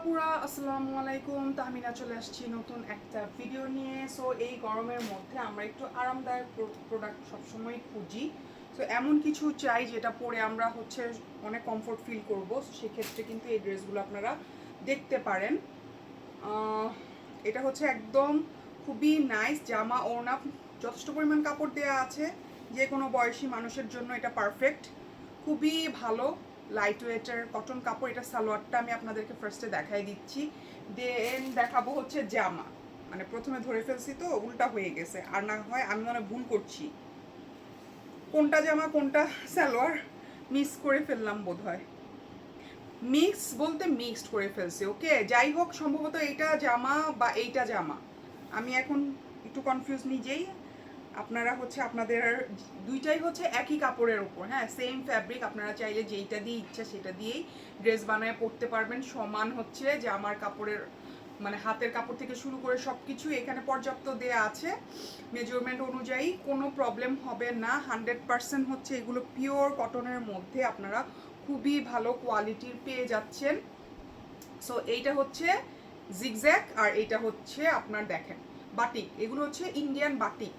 আপুরা আসসালামু আলাইকুম। তাহমিনা চলে আসছি নতুন একটা ভিডিও নিয়ে। সো এই গরমের মধ্যে আমরা একটু আরামদায়ক প্রোডাক্ট সবসময় খুঁজি। সো এমন কিছু চাই যেটা পরে আমরা অনেক কমফোর্ট ফিল করবো। সেক্ষেত্রে কিন্তু এই ড্রেসগুলো আপনারা দেখতে পারেন। এটা একদম খুবই নাইস জামা, ওড়না যথেষ্ট পরিমাণ কাপড় দেওয়া আছে, যে কোনো বয়সী মানুষের জন্য এটা পারফেক্ট। খুবই ভালো লাইট ওয়েটের কটন কাপড়। এটা সালোয়ারটা আমি আপনাদেরকে ফার্স্টে দেখাই দিচ্ছি, দেন দেখাবো জামা। মানে প্রথমে ধরে ফেলছি তো উল্টা হয়ে গেছে, আর না হয় আমি মনে ভুল করছি, কোনটা জামা কোনটা সালোয়ার মিস করে ফেললাম বোধহয়। মিক্স বলতে মিক্সড করে ফেলছি। ওকে, যাই হোক, সম্ভবত এইটা জামা বা এইটা জামা, আমি এখন একটু কনফিউজ নিজেই। আপনারা আপনাদের দুইটাই একই কাপড়ের ওপর, হ্যাঁ, সেম ফ্যাব্রিক। আপনারা চাইলে যেইটা দিয়ে ইচ্ছা সেটা দিয়েই ড্রেস বানায় পরতে পারবেন। সমান জামার কাপড়ের, মানে হাতের কাপড় থেকে শুরু করে সব কিছু এখানে পর্যাপ্ত দেয়া আছে। মেজারমেন্ট অনুযায়ী কোনো প্রবলেম হবে না। 100% এগুলো পিওর কটনের মধ্যে আপনারা খুবই ভালো কোয়ালিটির পেয়ে যাচ্ছেন। সো এইটা জিগজ্যাগ, আর এইটা আপনার দেখেন বাটিক। এগুলো ইন্ডিয়ান বাটিক।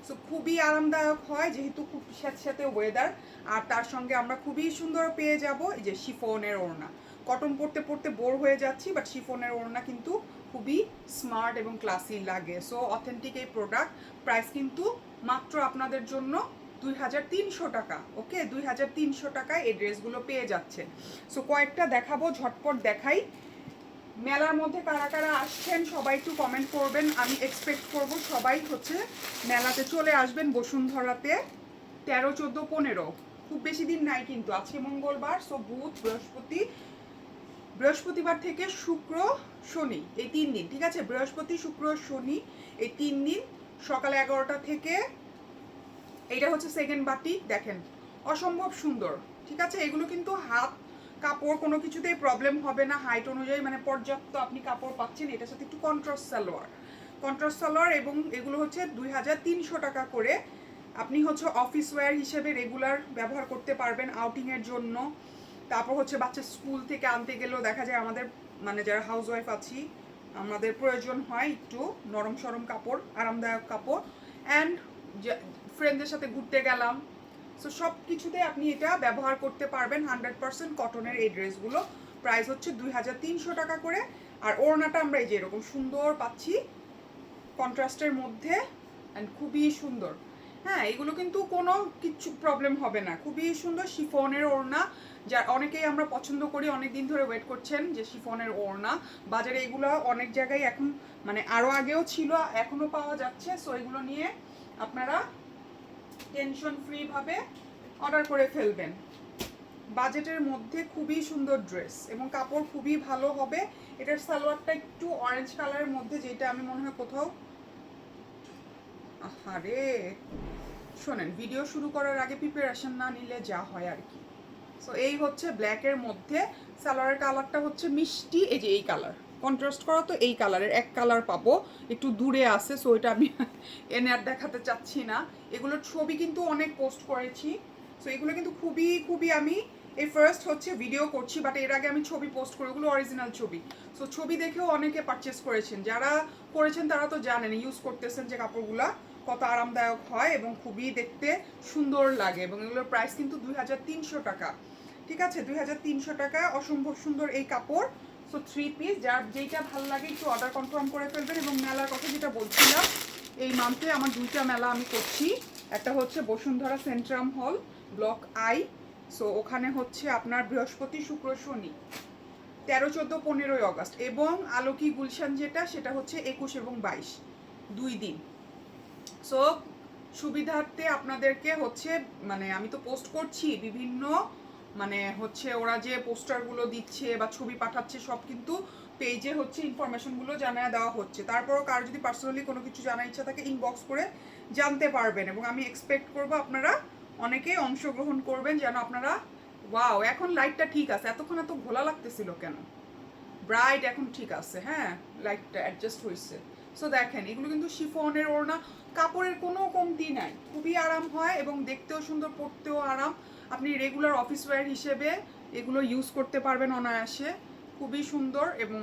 সো খুবই আরামদায়ক হয়, যেহেতু খুব সাথে ওয়েদার, আর তার সঙ্গে আমরা খুবই সুন্দর পেয়ে যাব এই যে শিফনের ওড়না। কটন পরতে পরতে বোর হয়ে যাচ্ছি, বাট শিফনের ওড়না কিন্তু খুবই স্মার্ট এবং ক্লাসি লাগে। সো অথেন্টিক এই প্রোডাক্ট। প্রাইস কিন্তু মাত্র আপনাদের জন্য 2300 টাকা। ওকে, 2300 টাকায় এই ড্রেসগুলো পেয়ে যাচ্ছে। সো কয়েকটা দেখাবো, ঝটপট দেখাই। মেলার মধ্যে কারা কারা আসছেন সবাই একটু কমেন্ট করবেন। আমি এক্সপেক্ট করব সবাই মেলাতে চলে আসবেন। বসুন্ধরাতে 13, 14, 15, খুব বেশি দিন নাই কিন্তু। আজকে মঙ্গলবার, সো বুধ, বৃহস্পতিবার থেকে শুক্র, শনি, এই 3 দিন, ঠিক আছে? বৃহস্পতি, শুক্র, শনি, এই 3 দিন সকাল 11টা থেকে। এইটা সেকেন্ড বাটিক, দেখেন অসম্ভব সুন্দর, ঠিক আছে? এগুলো কিন্তু হাত কাপড় কোনো কিছুতেই প্রবলেম হবে না। হাইট অনুযায়ী মানে পর্যাপ্ত আপনি কাপড় পাচ্ছেন। এটার সাথে একটু কন্ট্রাস্ট সালোয়ার, এবং এগুলো 2300 টাকা করে। আপনি অফিস ওয়্যার হিসেবে রেগুলার ব্যবহার করতে পারবেন, আউটিংয়ের জন্য। তারপর বাচ্চা স্কুল থেকে আনতে গেলেও দেখা যায় আমাদের, মানে যারা হাউস ওয়াইফ আছি, আমাদের প্রয়োজন হয় একটু নরম সরম কাপড়, আরামদায়ক কাপড়। অ্যান্ড ফ্রেন্ডদের সাথে ঘুরতে গেলাম, সো সব কিছুতে আপনি এটা ব্যবহার করতে পারবেন। 100% কটনের এই ড্রেসগুলো। প্রাইস 2300 টাকা করে। আর ওড়নাটা আমরা এই যে এরকম সুন্দর পাচ্ছি কন্ট্রাস্টের মধ্যে, অ্যান্ড খুবই সুন্দর। হ্যাঁ, এগুলো কিন্তু কোনো কিছু প্রবলেম হবে না। খুবই সুন্দর শিফনের ওড়না, যা অনেকেই আমরা পছন্দ করি, অনেক দিন ধরে ওয়েট করছেন যে শিফনের ওড়না। বাজারে এগুলো অনেক জায়গায় এখন, মানে আরও আগেও ছিল, এখনও পাওয়া যাচ্ছে। সো এগুলো নিয়ে আপনারা টেনশন ফ্রি ভাবে অর্ডার করে ফেলবেন। বাজেটের মধ্যে খুবই সুন্দর ড্রেস, এবং কাপড় খুবই ভালো হবে। এটার সালোয়ারটা একটু অরেঞ্জ কালারের মধ্যে, যেটা আমি মনে হয় কোথাও, আরে শোনেন, ভিডিও শুরু করার আগে প্রিপারেশন না নিলে যা হয় আর কি। সো এই ব্ল্যাকের মধ্যে সালোয়ারের কালারটা মিষ্টি, এই যে এই কালার কন্ট্রাস্ট করা, তো এই কালারের এক কালার পাবো, একটু দূরে আছে। সো এটা আমি এনে আর দেখাতে চাচ্ছি না। এগুলোর ছবি কিন্তু অনেক পোস্ট করেছি। সো এগুলো কিন্তু খুবই খুবই, আমি এই ফার্স্ট ভিডিও করছি, বাট এর আগে আমি ছবি পোস্ট করি, ওগুলো অরিজিনাল ছবি। সো ছবি দেখেও অনেকে পারচেস করেছেন। যারা করেছেন তারা তো জানেন, ইউজ করতেছেন যে কাপড়গুলা কত আরামদায়ক হয় এবং খুবই দেখতে সুন্দর লাগে। এবং এগুলোর প্রাইস কিন্তু 2300 টাকা, ঠিক আছে? 2300 টাকা, অসম্ভব সুন্দর এই কাপড়। সো 3 পিস, যার যেইটা ভালো লাগে একটু অর্ডার কনফার্ম করে ফেলবেন। এবং মেলার কথা যেটা বলছিলাম, এই মান্থে আমার 2টা মেলা আমি করছি। একটা বসুন্ধরা সেন্ট্রাম হল, ব্লক আই। সো ওখানে আপনার বৃহস্পতি, শুক্র, শনি, 13, 14, 15 অগস্ট। এবং আলোকি গুলশান যেটা, সেটা 21 এবং 22, 2 দিন। সো সুবিধার্থে আপনাদেরকে মানে আমি তো পোস্ট করছি বিভিন্ন, মানে ওরা যে পোস্টারগুলো দিচ্ছে বা ছবি পাঠাচ্ছে, সব কিন্তু পেজে ইনফরমেশনগুলো জানিয়ে দেওয়া হচ্ছে। তারপরও কার যদি পার্সোনালি কোনো কিছু জানার ইচ্ছা থাকে, ইনবক্স করে জানতে পারবেন। এবং আমি এক্সপেক্ট করব আপনারা অনেকেই অংশগ্রহণ করবেন, যেন আপনারা, ওয়াও, এখন লাইটটা ঠিক আছে, এতক্ষণ এত ঘোলা লাগতেছিল কেন? ব্রাইট এখন ঠিক আছে, হ্যাঁ, লাইটটা অ্যাডজাস্ট হয়েছে। সো দেখেন, এগুলো কিন্তু শিফনের ওড়না, কাপড়ের কোনো কমতি নাই, খুবই আরাম হয় এবং দেখতেও সুন্দর, পরতেও আরাম। আপনি রেগুলার অফিস ওয়্যার হিসেবে এগুলো ইউজ করতে পারবেন অনায়াসে। খুবই সুন্দর এবং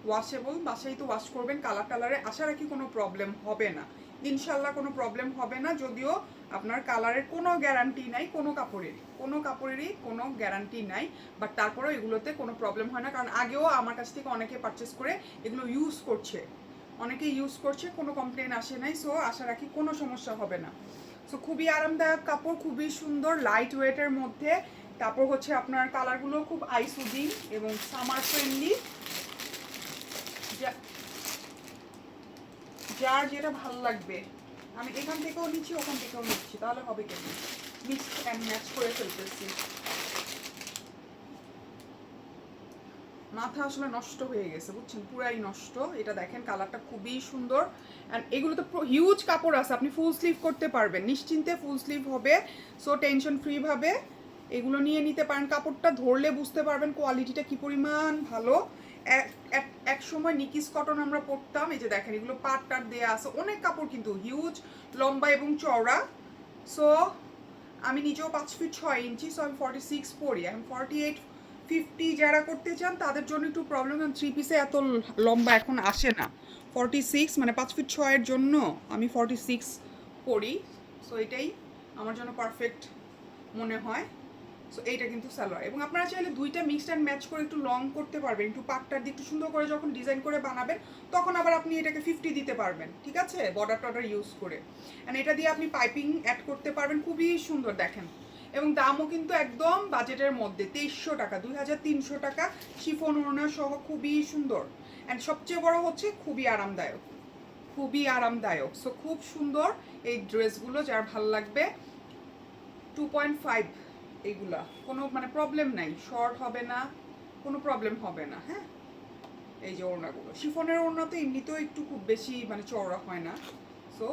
ওয়াশেবল। বাসায় তো ওয়াশ করবেন, কালারে আশা রাখি কোনো প্রবলেম হবে না, ইনশাল্লাহ কোনো প্রবলেম হবে না। যদিও আপনার কালারের কোনো গ্যারান্টি নাই, কোনো কাপড়েরই কোনো গ্যারান্টি নাই, বাট তারপরেও এগুলোতে কোনো প্রবলেম হয় না, কারণ আগেও আমার কাছ থেকে অনেকে পারচেস করে এগুলো ইউজ করছে, কোনো কমপ্লেন আসে নাই। সো আশা রাখি কোনো সমস্যা হবে না। সো খুবই আরামদায়ক কাপড়, খুবই সুন্দর, লাইট ওয়েটের মধ্যে। তারপর হচ্ছে আপনার কালারগুলো খুব আই সুদিং এবং সামার ফ্রেন্ডলি। যার যেটা ভালো লাগবে, আমি এখান থেকেও নিচ্ছি, ওখান থেকেও নিচ্ছি, তাহলে হবে কেন, মিক্স অ্যান্ড ম্যাচ করে ফেলতেছি। মাথা আসলে নষ্ট হয়ে গেছে, বুঝছেন, পুরাই নষ্ট। এটা দেখেন কালারটা খুবই সুন্দর। অ্যান্ড এগুলো তো হিউজ কাপড় আছে, আপনি ফুল স্লিভ করতে পারবেন, নিশ্চিন্তে ফুল স্লিভ হবে। সো টেনশন ফ্রি ভাবে এগুলো নিয়ে নিতে পারেন। কাপড়টা ধরলে বুঝতে পারবেন কোয়ালিটিটা কি পরিমাণ ভালো। এক সময় নিকিস কটন আমরা পরতাম, এই যে দেখেন এগুলো পাট টাট দেওয়া আছে, অনেক কাপড় কিন্তু হিউজ, লম্বা এবং চওড়া। সো আমি নিজেও 5 ফিট 6 ইঞ্চি, সো আমি 46 পরি, এখন 48-50 যারা করতে চান তাদের জন্য একটু প্রবলেম, কারণ 3 পিসে এত লম্বা এখন আসে না। 46 মানে 5 ফিট 6 জন্য আমি 46 পরি। সো এটাই আমার জন্য পারফেক্ট মনে হয়। সো এইটা কিন্তু সালোয়ার, এবং আপনারা চাইলে দুইটা মিক্সড অ্যান্ড ম্যাচ করে একটু লং করতে পারবেন, একটু পাটটার দিয়ে একটু সুন্দর করে যখন ডিজাইন করে বানাবেন তখন আবার আপনি এটাকে 50 দিতে পারবেন, ঠিক আছে, বর্ডার টর্ডার ইউজ করে। অ্যান্ড এটা দিয়ে আপনি পাইপিং অ্যাড করতে পারবেন, খুবই সুন্দর দেখেন। এবং দামও কিন্তু একদম বাজেটের মধ্যে, 2300 টাকা, 2300 টাকা, শিফন ওড়না সহ, খুবই সুন্দর। অ্যান্ড সবচেয়ে বড় হচ্ছে খুবই আরামদায়ক। সো খুব সুন্দর এই ড্রেসগুলো, যার ভালো লাগবে। 2.5 এইগুলা কোনো মানে প্রবলেম নাই, শর্ট হবে না, কোনো প্রবলেম হবে না। হ্যাঁ, এই যে ওড়নাগুলো, শিফনের ওড়না তো এমনিতেও একটু খুব বেশি মানে চওড়া হয় না। সো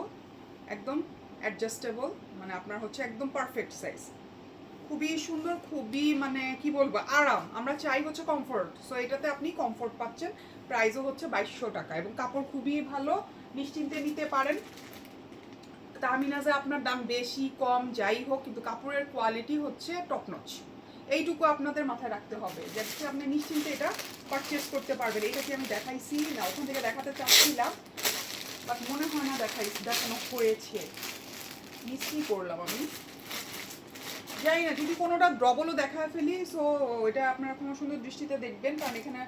একদম অ্যাডজাস্টেবল, মানে আপনার হচ্ছে একদম পারফেক্ট সাইজ। খুবই সুন্দর, খুবই মানে কি বলবো, আরাম। আমরা চাই হচ্ছে কমফোর্ট, সো এটাতে আপনি কমফোর্ট পাচ্ছেন। প্রাইসও হচ্ছে 2200 টাকা, এবং কাপড় খুবই ভালো, নিশ্চিন্তে নিতে পারেন। তাহমিনাজে আপনার দাম বেশি কম যাই হোক, কিন্তু কাপড়ের কোয়ালিটি হচ্ছে টপ নচ, এইটুকু আপনাদের মাথায় রাখতে হবে, যাতে আপনি নিশ্চিন্তে এটা পারচেস করতে পারবেন। এটা কি আমি দেখাইছি না, ওখান থেকে দেখাতে চাচ্ছিলাম, বাট মনে হয় না দেখানো হয়েছে, মিসই করলাম আমি, জানি না। যদি কোনোটা ডবলও দেখা ফেলি, সো এটা আপনারা কোনো সুন্দর দৃষ্টিতে দেখবেন, কারণ এখানে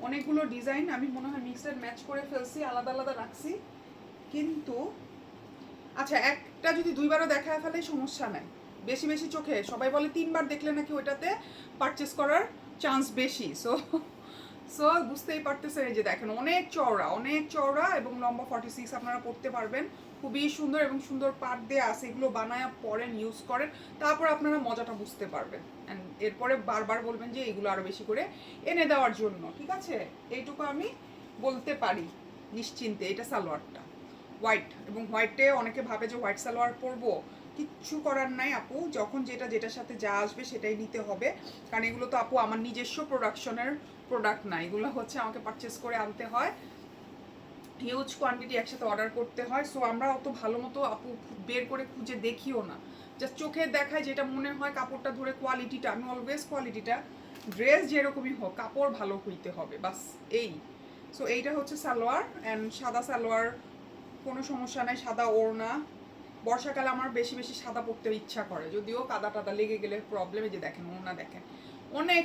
অনেকগুলো ডিজাইন আমি মনে হয় মিক্সড অ্যান্ড ম্যাচ করে ফেলছি, আলাদা আলাদা রাখছি। কিন্তু আচ্ছা, একটা যদি দুইবারও দেখা ফেলে সমস্যা নাই, বেশি বেশি চোখে সবাই বলে 3বার দেখলে নাকি ওইটাতে পারচেস করার চান্স বেশি। সো সো বুঝতেই পারতেছেন, এই যে দেখেন অনেক চওড়া এবং লম্বা 46 আপনারা পরতে পারবেন, খুবই সুন্দর, এবং সুন্দর পাট দিয়ে আছে, এগুলো বানায়া পরেন, ইউজ করেন, তারপর আপনারা মজাটা বুঝতে পারবেন। অ্যান্ড এরপরে বারবার বলবেন যে এগুলো আরও বেশি করে এনে দেওয়ার জন্য, ঠিক আছে, এইটুকু আমি বলতে পারি নিশ্চিন্তে। এটা সালোয়ারটা হোয়াইট, এবং হোয়াইটে অনেকে ভাবে যে হোয়াইট সালোয়ার পরবো, কিচ্ছু করার নাই আপু, যখন যেটার সাথে যা আসবে সেটাই নিতে হবে, কারণ এগুলো তো আপু আমার নিজস্ব প্রোডাকশনের প্রোডাক্ট না, এগুলো হচ্ছে আমাকে পারচেস করে আনতে হয়, হিউজ কোয়ান্টিটি একসাথে অর্ডার করতে হয়। সো আমরা অত ভালো মতো আপু বের করে খুঁজে দেখিও না, জাস্ট চোখে দেখায় যেটা মনে হয়, কাপড়টা ধরে কোয়ালিটিটা, আমি অলওয়েজ কোয়ালিটিটা, ড্রেস যেরকমই হোক কাপড় ভালো হইতে হবে, বাস এই। সো এইটা হচ্ছে সালোয়ার, অ্যান্ড সাদা সালোয়ার, কোনো সমস্যা নাই, সাদা ওড়না। বর্ষাকালে আমার বেশি বেশি সাদা পরতে ইচ্ছা করে, যদিও কাদা টাদা লেগে গেলে প্রবলেমে, যে দেখেন ওড়না দেখেন অনেক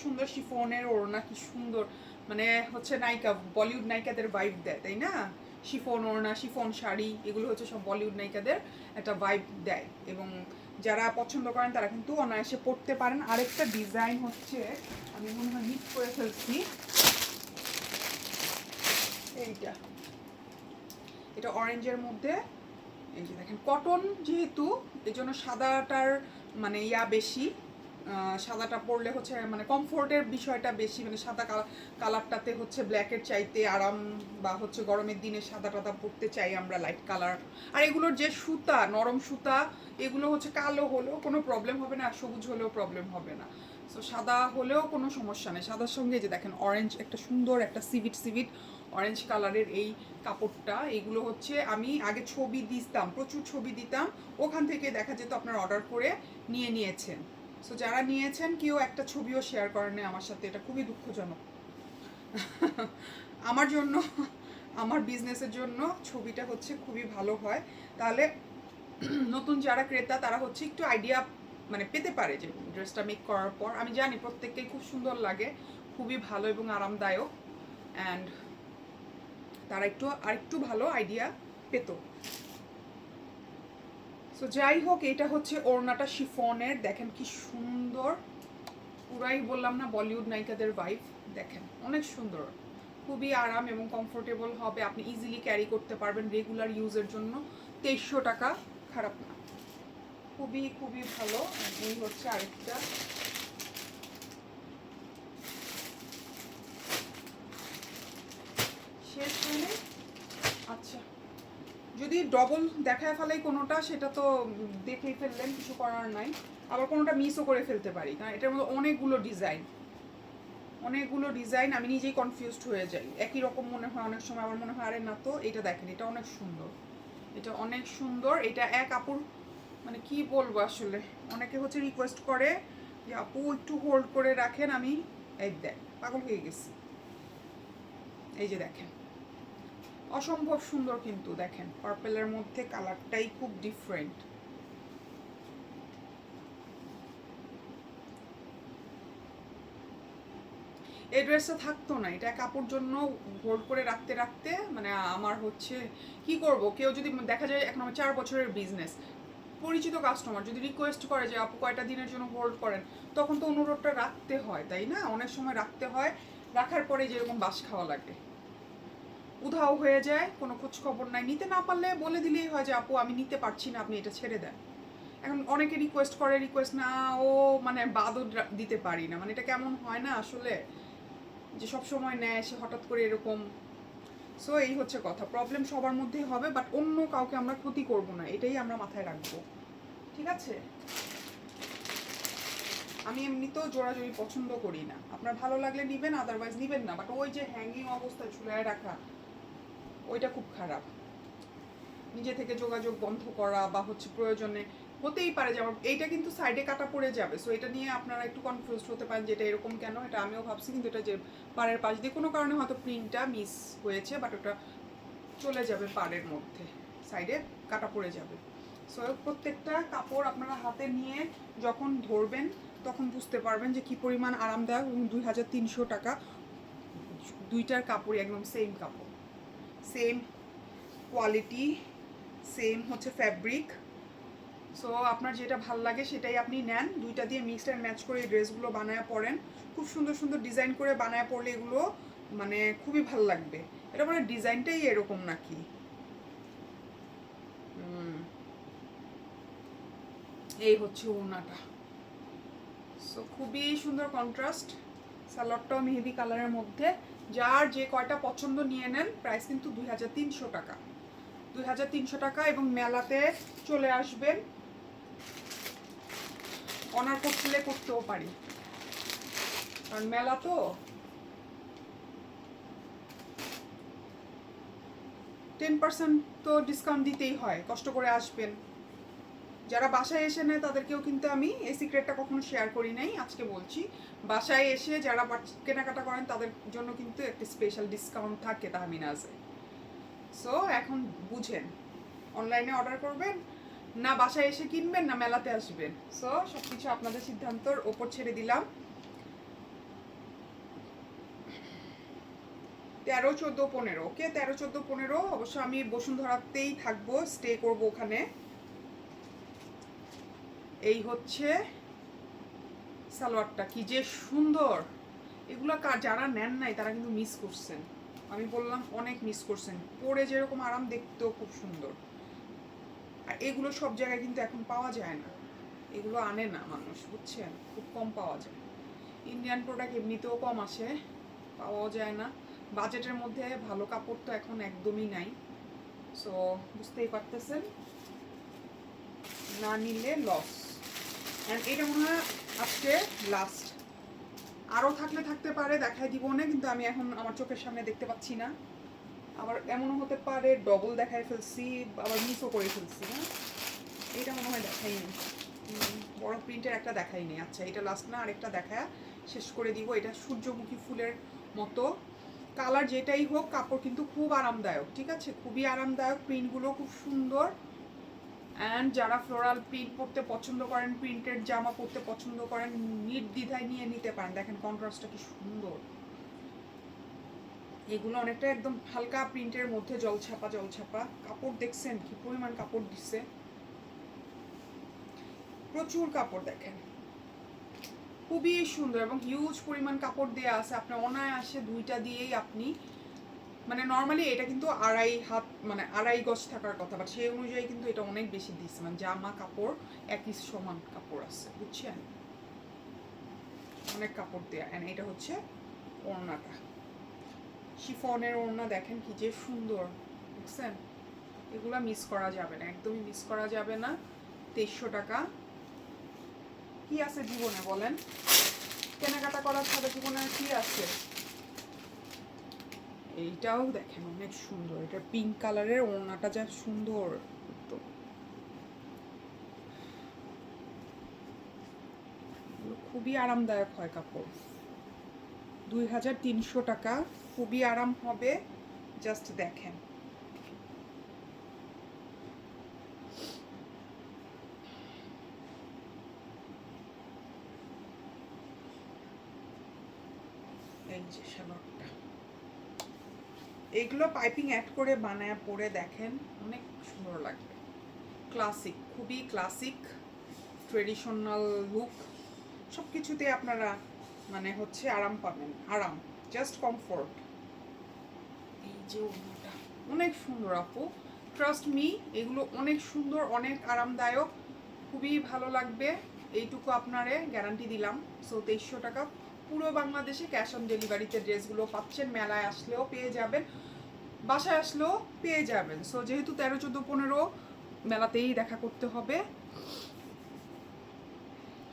সুন্দর শিফনের ওড়না, কি সুন্দর, মানে হচ্ছে নায়িকা, বলিউড নায়িকাদের ভাইব দেয়, তাই না? শিফন ওড়না, শিফন শাড়ি, এগুলো হচ্ছে সব বলিউড নায়িকাদের একটা ভাইব দেয়, এবং যারা পছন্দ করেন তারা কিন্তু অনায়াসে পরতে পারেন। আরেকটা ডিজাইন হচ্ছে, আমি মনে হয় মিক্স করে ফেলছি, এইটা, এটা অরেঞ্জের মধ্যে, এই যে দেখেন কটন যেহেতু, এই জন্য সাদাটার মানে বেশি, সাদাটা পরলে হচ্ছে মানে কমফোর্টের বিষয়টা বেশি, মানে সাদা কালারটাতে হচ্ছে ব্ল্যাকের চাইতে আরাম, বা হচ্ছে গরমের দিনে সাদা টাদা পরতে চাই আমরা, লাইট কালার। আর এগুলোর যে সুতা, নরম সুতা, এগুলো হচ্ছে কালো হলেও কোনো প্রবলেম হবে না, আর সবুজ হলেও প্রবলেম হবে না। সো সাদা হলেও কোনো সমস্যা নেই। সাদার সঙ্গে যে দেখেন অরেঞ্জ, একটা সুন্দর একটা সিভিট অরেঞ্জ কালারের এই কাপড়টা, এগুলো হচ্ছে আমি আগে ছবি দিতাম, প্রচুর ছবি দিতাম, ওখান থেকে দেখা যেত আপনার অর্ডার করে নিয়েছেন। সো যারা নিয়েছেন কেউ একটা ছবিও শেয়ার করেন না আমার সাথে, এটা খুবই দুঃখজনক। আমার জন্য, আমার বিজনেসের জন্য ছবিটা হচ্ছে খুবই ভালো হয়, তাহলে নতুন যারা ক্রেতা তারা হচ্ছে একটু আইডিয়া মানে পেতে পারে যে ড্রেসটা মেক করার পর। আমি জানি প্রত্যেককেই খুব সুন্দর লাগে, খুবই ভালো এবং আরামদায়ক, অ্যান্ড তারা আরেকটু ভালো আইডিয়া পেত। সো যাই হোক, এটা হচ্ছে ওড়নাটা শিফনের, দেখেন কি সুন্দর, পুরাই বললাম না বলিউড নায়িকাদের ভাইব। দেখেন অনেক সুন্দর, খুবই আরাম এবং কমফোর্টেবল হবে, আপনি ইজিলি ক্যারি করতে পারবেন রেগুলার ইউজের জন্য। 2300 টাকা, খারাপ না, খুবই খুবই ভালো। এই হচ্ছে আরেকটা, শেষ হয়নি। আচ্ছা, যদি ডবল দেখায় ফেলাই কোনোটা, সেটা তো দেখেই ফেললেন, কিছু করার নাই। আবার কোনোটা মিসও করে ফেলতে পারি, কারণ এটার মধ্যে অনেকগুলো ডিজাইন, আমি নিজেই কনফিউজড হয়ে যাই। একই রকম মনে হয় অনেক সময়, আমার মনে হয় আরে না তো, এটা দেখেন, এটা অনেক সুন্দর, এটা অনেক সুন্দর। এটা এক আপুর মানে কি বলবো আসলে, অনেকে হচ্ছে রিকোয়েস্ট করে যে আপু একটু হোল্ড করে রাখেন, আমি এই দেখ পাগল হয়ে গেছি। এই যে দেখেন, অসম্ভব সুন্দর কিন্তু, দেখেন পার্পেলের মধ্যে কালারটাই খুব ডিফারেন্ট। এই ড্রেসটা থাকতো না, এটা কাপড় জন্য হোল্ড করে রাখতে রাখতে মানে আমার হচ্ছে কি করব, কেউ যদি দেখা যায়, এখন আমার 4 বছরের বিজনেস, পরিচিত কাস্টমার যদি রিকোয়েস্ট করে যে আপু কয়টা দিনের জন্য হোল্ড করেন, তখন তো অনুরোধটা রাখতে হয়, তাই না? অনেক সময় রাখতে হয়, রাখার পরে যেরকম বাস খাওয়া লাগে, উধাও হয়ে যায়, কোনো খোঁজ খবর নাই। নিতে না পারলে বলে দিলেই হয় যে আপু আমি নিতে পারছি না, আপনি এটা ছেড়ে দেন। এখন অনেকে রিকোয়েস্ট করে, রিকোয়েস্ট না ও মানে বাদও দিতে পারি না, মানে এটা কেমন হয় না আসলে, যে সব সময় নেয় সে হঠাৎ করে এরকম। সো এই হচ্ছে কথা, প্রবলেম সবার মধ্যেই হবে, বাট অন্য কাউকে আমরা ক্ষতি করব না, এটাই আমরা মাথায় রাখবো, ঠিক আছে? আমি এমনিতেও জোড়াজোড়ি পছন্দ করি না, আপনার ভালো লাগলে নিবেন, আদারওয়াইজ নিবেন না, বাট ওই যে হ্যাঙ্গিং অবস্থায় ঝুলায় রাখা, ওইটা খুব খারাপ। নিজে থেকে যোগাযোগ বন্ধ করা বা হচ্ছে প্রয়োজনে হতেই পারে যে আমার এইটা কিন্তু সাইডে কাটা পড়ে যাবে, সো এটা নিয়ে আপনারা একটু কনফিউজড হতে পারেন যে এটা এরকম কেন, এটা আমিও ভাবছি, কিন্তু এটা যে পাড়ের পাশ দিয়ে কোনো কারণে হয়তো প্রিন্টটা মিস হয়েছে, বাট ওটা চলে যাবে পাড়ের মধ্যে, সাইডে কাটা পড়ে যাবে। সো প্রত্যেকটা কাপড় আপনারা হাতে নিয়ে যখন ধরবেন তখন বুঝতে পারবেন যে কি পরিমাণ আরামদায়ক, এবং 2300 টাকা, দুইটার কাপড়ই একদম সেম কাপড়, সেম কোয়ালিটি, সেম হচ্ছে ফ্যাব্রিক। সো আপনার যেটা ভাল লাগে সেটাই আপনি নেন, দুইটা দিয়ে মিক্সড অ্যান্ড ম্যাচ করে এই ড্রেসগুলো বানায় পরেন, খুব সুন্দর সুন্দর ডিজাইন করে বানায় পরলে এগুলো মানে খুবই ভাল লাগবে। এটা মানে ডিজাইনটাই এরকম নাকি, এই হচ্ছে ওড়নাটা। সো খুবই সুন্দর কন্ট্রাস্ট, সালোয়ারটাও মেহেদি কালারের মধ্যে। যার যে কয়টা পছন্দ নিয়ে নেন, প্রাইস কিন্তু 2300 টাকা, 2300 টাকা। এবং মেলাতে চলে আসবেন, অনার করলে করতেও পারি, কারণ মেলা তো 10% তো ডিসকাউন্ট দিতেই হয়, কষ্ট করে আসবেন। যারা বাসায় এসে নেয় তাদেরকেও কিন্তু আমি এই সিক্রেটটা কখনো শেয়ার করি নাই, আজকে বলছি। বাসায় এসে যারা কেনাকাটা করেন তাদের জন্য কিন্তু একটা স্পেশাল ডিসকাউন্ট থাকে তাহমিনাজে। সো এখন বুঝেন, অনলাইনে অর্ডার করবেন না বাসায় এসে কিনবেন না মেলাতে আসবেন, সো সব কিছু আপনাদের সিদ্ধান্তর ওপর ছেড়ে দিলাম। 13, 14, 15, ওকে 13, 14, 15 অবশ্য আমি বসুন্ধরাতেই থাকবো, স্টে করবো ওখানে। এই হচ্ছে সালোয়ারটা, কি যে সুন্দর, এগুলো যারা নেন নাই তারা কিন্তু মিস করছেন, আমি বললাম অনেক মিস করছেন। পরে যেরকম আরাম, দেখতেও খুব সুন্দর। আর এগুলো সব জায়গায় কিন্তু এখন পাওয়া যায় না, এগুলো আনে না মানুষ, বুঝছেন, খুব কম পাওয়া যায়। ইন্ডিয়ান প্রোডাক্ট এমনিতেও কম আসে, পাওয়াও যায় না। বাজেটের মধ্যে ভালো কাপড় তো এখন একদমই নাই, সো বুঝতেই পারতেছেন, না নিলে লস। অ্যান্ড এটা মনে হয় আজকে লাস্ট, আরও থাকলে থাকতে পারে, দেখাই দিব না, কিন্তু আমি এখন আমার চোখের সামনে দেখতে পাচ্ছি না। আবার এমনও হতে পারে ডবল দেখাই ফেলছি, আবার মিসও করে ফেলছি, হ্যাঁ, এইটা মনে হয় দেখাইনি। বড় প্রিন্টের একটা দেখাই নেই। আচ্ছা এটা লাস্ট না, আরেকটা দেখায় শেষ করে দিব। এটা সূর্যমুখী ফুলের মতো কালার, যেটাই হোক কাপড় কিন্তু খুব আরামদায়ক, ঠিক আছে, খুবই আরামদায়ক, প্রিন্টগুলো খুব সুন্দর। অ্যান্ড যারা ফ্লোরাল প্রিন্ট পরতে পছন্দ করেন, প্রিন্টেড জামা পরতে পছন্দ করেন, নির্দ্বিধায় নিয়ে নিতে পারেন। দেখেন কন্ট্রাস্টটা কি সুন্দর। এগুলো অনেকটা একদম হালকা প্রিন্টের মধ্যে জলছাপা জলছাপা কাপড়, দেখছেন কি পরিমাণ কাপড় দিচ্ছে, প্রচুর কাপড় দেখেন, খুবই সুন্দর এবং হিউজ পরিমাণ কাপড় দেওয়া আছে। আপনি অনায়াসে দুইটা দিয়েই আপনি, মানে নর্মালি এটা কিন্তু 2.5 হাত মানে 2.5 গজ থাকার কথা, বাট সেই অনুযায়ী কিন্তু এটা অনেক বেশি দিচ্ছে, মানে জামা কাপড় একই সমান কাপড় আছে, বুঝছেন, অনেক কাপড় দেওয়া। অ্যান্ড এটা হচ্ছে ওড়নাটা, শিফনের ওড়না, দেখেন কি যে সুন্দর, দেখছেন, এগুলা মিস করা যাবে না, একদমই মিস করা যাবে না। 2300 টাকা। কি আছে জীবনে বলেন, কেনাকাটা করার ছাড়া জীবনে কি আছে। এইটাও দেখেন অনেক সুন্দর, এটা পিঙ্ক কালারের ওড়নাটা যা সুন্দর, খুবই আরামদায়ক হয় কাপড়। 2300 টাকা, খুবই আরাম হবে, জাস্ট দেখেন। এই যে সালোয়ারটা, এগুলো পাইপিং অ্যাড করে বানায় পরে দেখেন অনেক সুন্দর লাগবে, ক্লাসিক, খুবই ক্লাসিক, ট্রেডিশনাল লুক, সব কিছুতে আপনারা মানে হচ্ছে আরাম পাবেন, আরাম, জাস্ট কমফোর্ট। এই যে ওড়নাটা অনেক সুন্দর আপু, ট্রাস্ট মি, এগুলো অনেক সুন্দর, অনেক আরামদায়ক, খুবই ভালো লাগবে, এইটুকু আপনারে গ্যারান্টি দিলাম। সো 2300 টাকা, পুরো বাংলাদেশে ক্যাশ অন ডেলিভারিতে ড্রেসগুলো পাচ্ছেন, মেলায় আসলেও পেয়ে যাবেন, বাসায় আসলেও পেয়ে যাবেন। সো যেহেতু 13, 14, 15 মেলাতেই দেখা করতে হবে।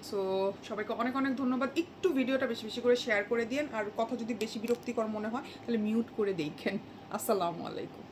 সো সবাইকে অনেক অনেক ধন্যবাদ। একটু ভিডিওটা বেশি বেশি করে শেয়ার করে দিন, আর কথা যদি বেশি বিরক্তিকর মনে হয় তাহলে মিউট করে দেখেন। আসসালামু আলাইকুম।